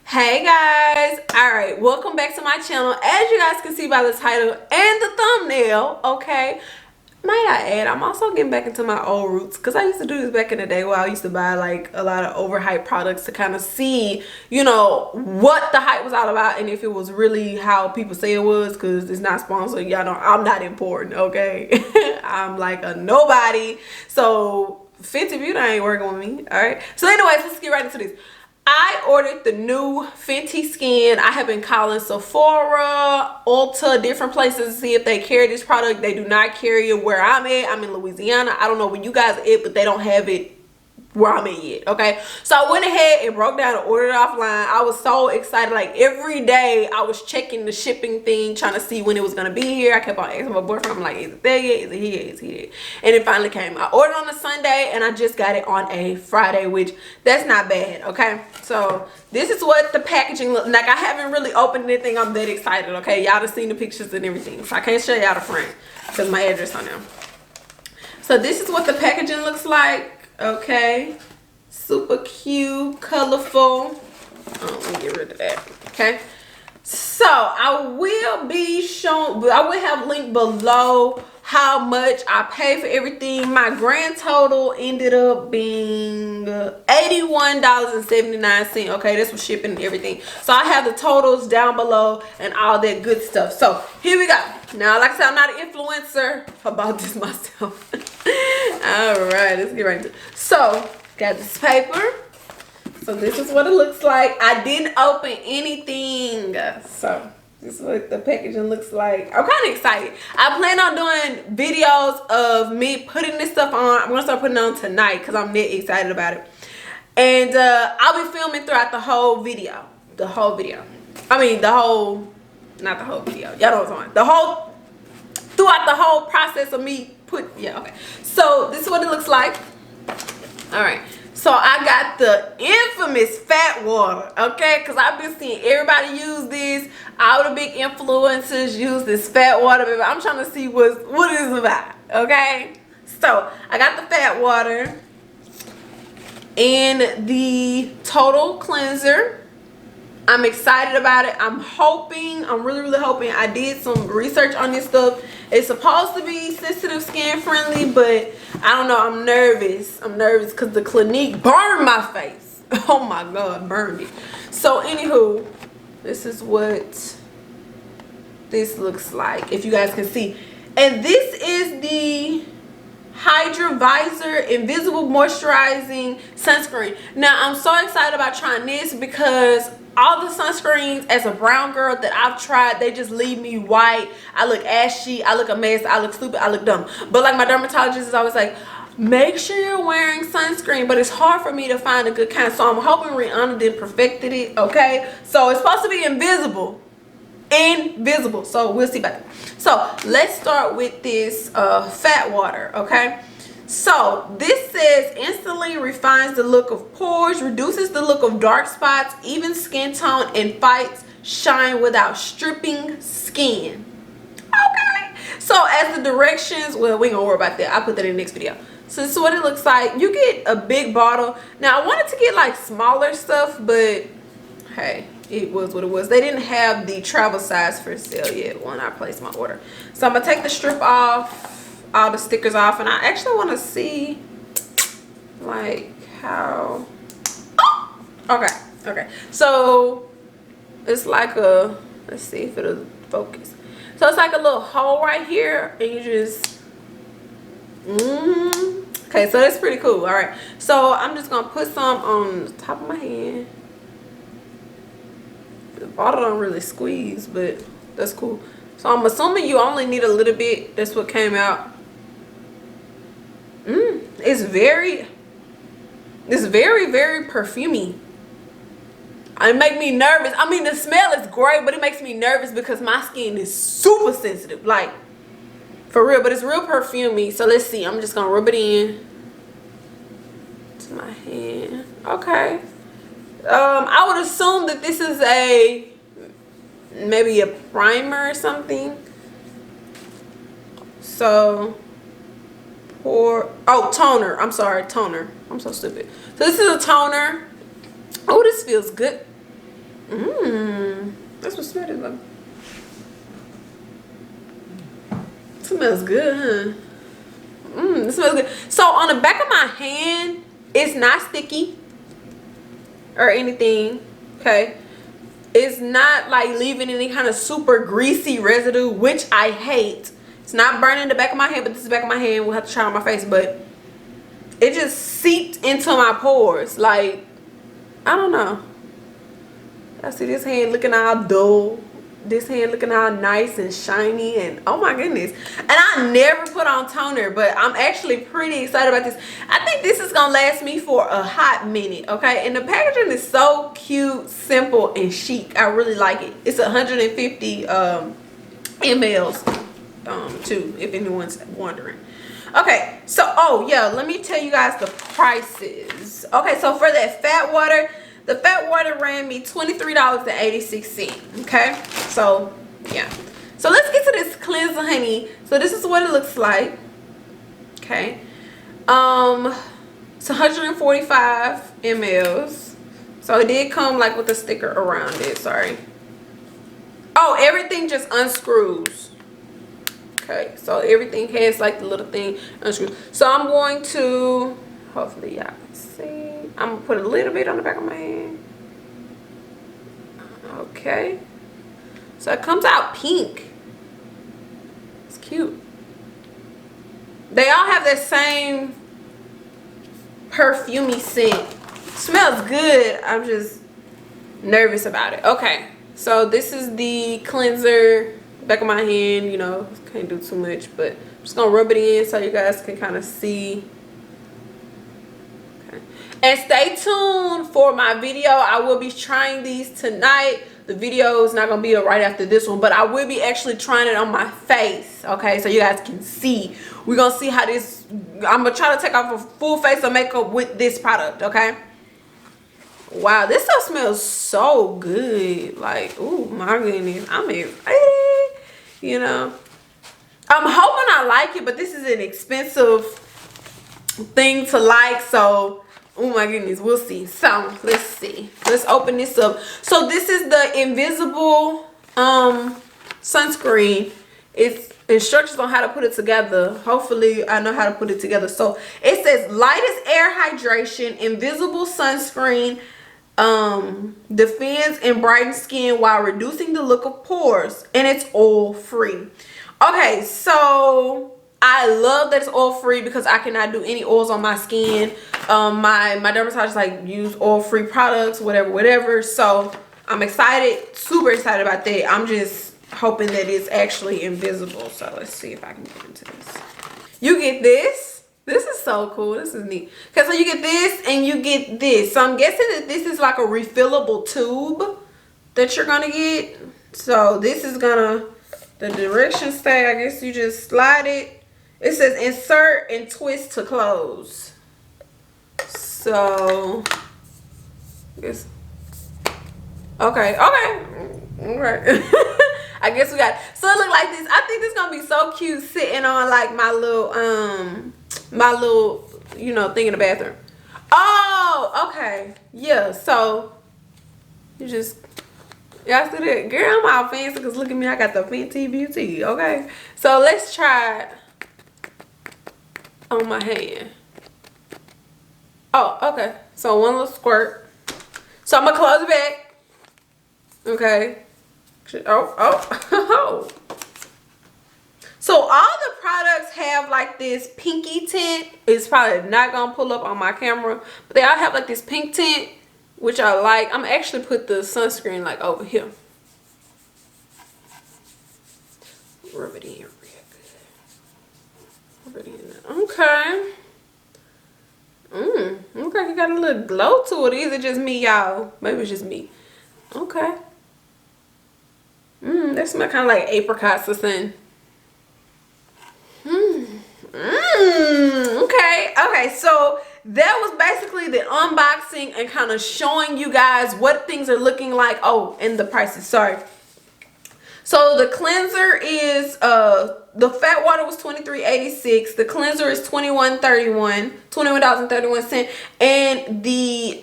Hey guys, all right, welcome back to my channel. As you guys can see by the title and the thumbnail, okay, might I add, I'm also getting back into my old roots because I used to do this back in the day where I used to buy like a lot of overhyped products to kind of see, you know, what the hype was all about and if it was really how people say it was, because it's not sponsored. Y'all know I'm not important, okay? I'm like a nobody. So Fenty Beauty ain't working with me. All right, so anyways, let's get right into this. I ordered the new Fenty Skin. I have been calling Sephora, Ulta, different places to see if they carry this product. They do not carry it where I'm at. I'm in Louisiana. I don't know where you guys are at, but they don't have it where I'm at yet. Okay, so I went ahead and broke down and ordered it offline. I was so excited. Like every day I was checking the shipping thing, trying to see when it was gonna be here. I kept on asking my boyfriend, I'm like, is it there yet? Is it here? Is it here? And it finally came. I ordered on a Sunday and I just got it on a Friday, which that's not bad. Okay, so this is what the packaging looks like. I haven't really opened anything. I'm that excited. Okay, y'all have seen the pictures and everything, so I can't show y'all the front because my address on them. So this is what the packaging looks like. Okay, super cute, colorful. Oh, let me get rid of that. Okay, so I will be showing, I will have linked below how much I paid for everything. My grand total ended up being $81.79. Okay, that's with shipping and everything. So I have the totals down below and all that good stuff. So here we go. Now, like I said, I'm not an influencer. I bought this myself. All right, let's get right into it. So got this paper. So this is what it looks like. I didn't open anything, so this is what the packaging looks like. I'm kind of excited. I plan on doing videos of me putting this stuff on. I'm gonna start putting it on tonight because I'm that excited about it. And I'll be filming throughout the whole video. I mean not the whole video. Y'all know what I'm talking. Throughout the whole process of me okay. So this is what it looks like. All right. So I got the infamous fat water, okay? Because I've been seeing everybody use this. All the big influencers use this fat water, baby. I'm trying to see what it's about, okay? So I got the fat water and the total cleanser. I'm excited about it. I'm really hoping. I did some research on this stuff. It's supposed to be sensitive skin friendly, but I don't know. I'm nervous because the Clinique burned my face. Oh my God, burned it. So anywho, this is what this looks like, if you guys can see. And this is the Hydra Visor Invisible Moisturizing Sunscreen. Now, I'm so excited about trying this because all the sunscreens as a brown girl that I've tried, they just leave me white. I look ashy, I look a mess, I look stupid, I look dumb. But like my dermatologist is always like, make sure you're wearing sunscreen. But it's hard for me to find a good kind. So I'm hoping Rihanna did perfected it, okay? So it's supposed to be invisible. So we'll see about that. So let's start with this fat water, okay? So this says instantly refines the look of pores, reduces the look of dark spots, even skin tone, and fights shine without stripping skin. Okay, so as the directions, well, we ain't gonna worry about that. I'll put that in the next video. So this is what it looks like. You get a big bottle. Now I wanted to get like smaller stuff, but hey, it was what it was. They didn't have the travel size for sale yet when I placed my order. So I'm gonna take the strip off, all the stickers off, and I actually want to see like how. Oh, okay. So it's like a, let's see if it'll focus. So it's like a little hole right here, and you just okay, so that's pretty cool. All right, so I'm just gonna put some on the top of my hand. The bottle don't really squeeze, but that's cool. So I'm assuming you only need a little bit. That's what came out. It's very perfumey. It makes me nervous. I mean, the smell is great, but it makes me nervous because my skin is super sensitive, like for real. But it's real perfumey. So let's see. I'm just gonna rub it in to my hand. Okay. I would assume that this is maybe a primer or something. So toner. I'm sorry, toner. I'm so stupid. So this is a toner. Oh, this feels good. That's what smell is like. It smells good, huh? It smells good. So on the back of my hand, it's not sticky or anything. Okay. It's not like leaving any kind of super greasy residue, which I hate. It's not burning the back of my hand, but this is the back of my hand. We'll have to try on my face, but it just seeped into my pores. Like, I don't know. I see this hand looking all dull. This hand looking all nice and shiny, and oh my goodness. And I never put on toner, but I'm actually pretty excited about this. I think this is gonna last me for a hot minute, okay? And the packaging is so cute, simple, and chic. I really like it. It's 150 mls too, if anyone's wondering. Okay, so oh yeah, let me tell you guys the prices. Okay, so for that fat water, the fat water ran me $23.86. Okay, so yeah. So let's get to this cleanser, honey. So this is what it looks like. Okay, it's 145 mls. So it did come like with a sticker around it. Sorry. Oh, everything just unscrews. Okay, so everything has like the little thing unscrews. So I'm going to, hopefully y'all can see. I'm gonna put a little bit on the back of my hand. Okay. So it comes out pink. It's cute. They all have that same perfumey scent. Smells good. I'm just nervous about it. Okay. So this is the cleanser. Back of my hand, you know, can't do too much, but I'm just gonna rub it in so you guys can kind of see. Okay. And stay tuned for my video. I will be trying these tonight. The video is not gonna be right after this one, but I will be actually trying it on my face, okay, so you guys can see. We're gonna see how this, I'm gonna try to take off a full face of makeup with this product, okay? Wow, this stuff smells so good. Like, oh my goodness, I'm excited. You know, I'm hoping I like it, but this is an expensive thing to like, so oh my goodness, we'll see. So let's see, let's open this up. So this is the invisible sunscreen. It's instructions on how to put it together. Hopefully I know how to put it together. So it says lightest air hydration, invisible sunscreen, defends and brightens skin while reducing the look of pores, and it's oil free. Okay, so I love that it's oil free because I cannot do any oils on my skin. My dermatologist like use oil free products, whatever. So I'm excited, super excited about that. I'm just hoping that it's actually invisible. So let's see if I can get into this. You get this. This is so cool. This is neat. Okay, so you get this and you get this. So I'm guessing that this is like a refillable tube that you're gonna get. So this is gonna, the directions say, I guess you just slide it. It says insert and twist to close. So I guess, okay. I guess we got, so it look like this. I think it's gonna be so cute sitting on like my little you know thing in the bathroom. Oh, okay, yeah. So you just, y'all see that? Girl, I'm all fancy because look at me, I got the Fenty Beauty. Okay, so let's try it on my hand. Oh, okay, so one little squirt. So I'm gonna close it back. Okay. Oh. So all the products have like this pinky tint. It's probably not gonna pull up on my camera, but they all have like this pink tint, which I like. I'm actually put the sunscreen like over here. Rub it in real good. Rub it in. Okay. Okay, you got a little glow to it. Is it just me, y'all? Maybe it's just me. Okay. That smells kind of like apricots or something. Okay, so that was basically the unboxing and kind of showing you guys what things are looking like. Oh, and the prices, sorry. So the cleanser is the fat water was $23.86. The cleanser is $21.31, $21.31, and the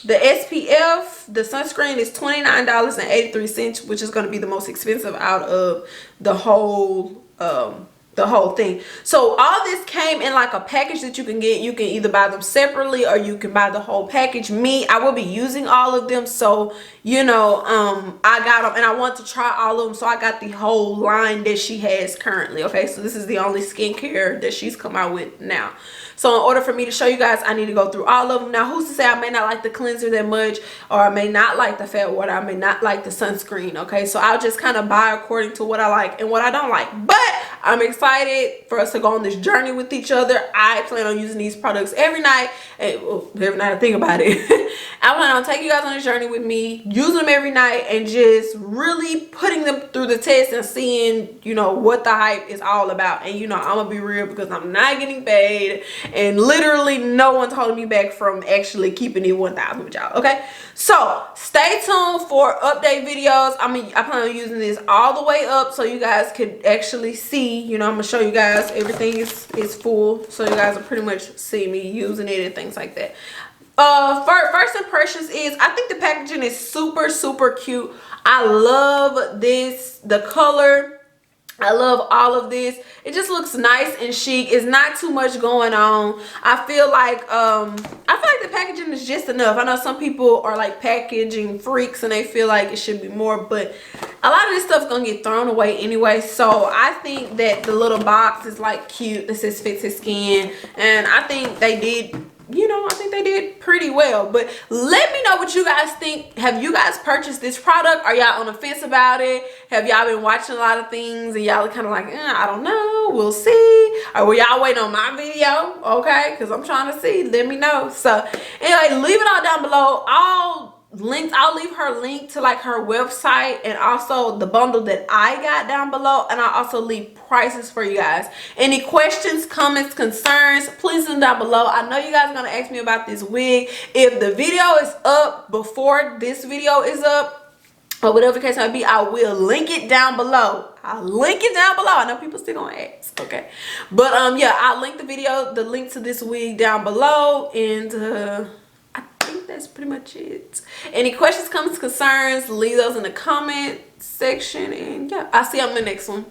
The SPF, the sunscreen is $29.83, which is going to be the most expensive out of the whole thing. So all this came in like a package that you can get. You can either buy them separately or you can buy the whole package. I will be using all of them, so you know, I got them and I want to try all of them, so I got the whole line that she has currently. Okay, so this is the only skincare that she's come out with now. So in order for me to show you guys, I need to go through all of them. Now, who's to say I may not like the cleanser that much, or I may not like the fat water, I may not like the sunscreen. Okay, so I'll just kind of buy according to what I like and what I don't like. But I'm excited for us to go on this journey with each other. I plan on using these products every night. Every night I think about it. I plan on taking you guys on this journey with me, using them every night, and just really putting them through the test and seeing, you know, what the hype is all about. And you know, I'm gonna be real because I'm not getting paid, and literally no one's holding me back from actually keeping it 1,000 with y'all. Okay, so stay tuned for update videos. I plan on using this all the way up so you guys could actually see. You know, I'm gonna show you guys everything is full, so you guys will pretty much see me using it and things like that. First impressions is, I think the packaging is super cute. I love this, the color. I love all of this. It just looks nice and chic. It's not too much going on. I feel like the packaging is just enough. I know some people are like packaging freaks and they feel like it should be more, but a lot of this stuff's gonna get thrown away anyway. So I think that the little box is like cute. This says fits his skin, and I think they did, you know, I think they did pretty well. But let me know what you guys think. Have you guys purchased this product? Are y'all on the fence about it? Have y'all been watching a lot of things and y'all are kind of like, I don't know, we'll see? Or were y'all waiting on my video? Okay, because I'm trying to see. Let me know. So anyway, leave it all down below. I'll leave her link to like her website and also the bundle that I got down below, and I'll also leave prices for you guys. Any questions, comments, concerns, please leave them down below. I know you guys are gonna ask me about this wig. If the video is up before this video is up, or whatever the case might be, I will link it down below. I'll link it down below. I know people still gonna ask, okay? But yeah, I'll link the link to this wig down below, and I think that's pretty much it. Any questions, comments, concerns, leave those in the comment section, and yeah, I'll see you on the next one.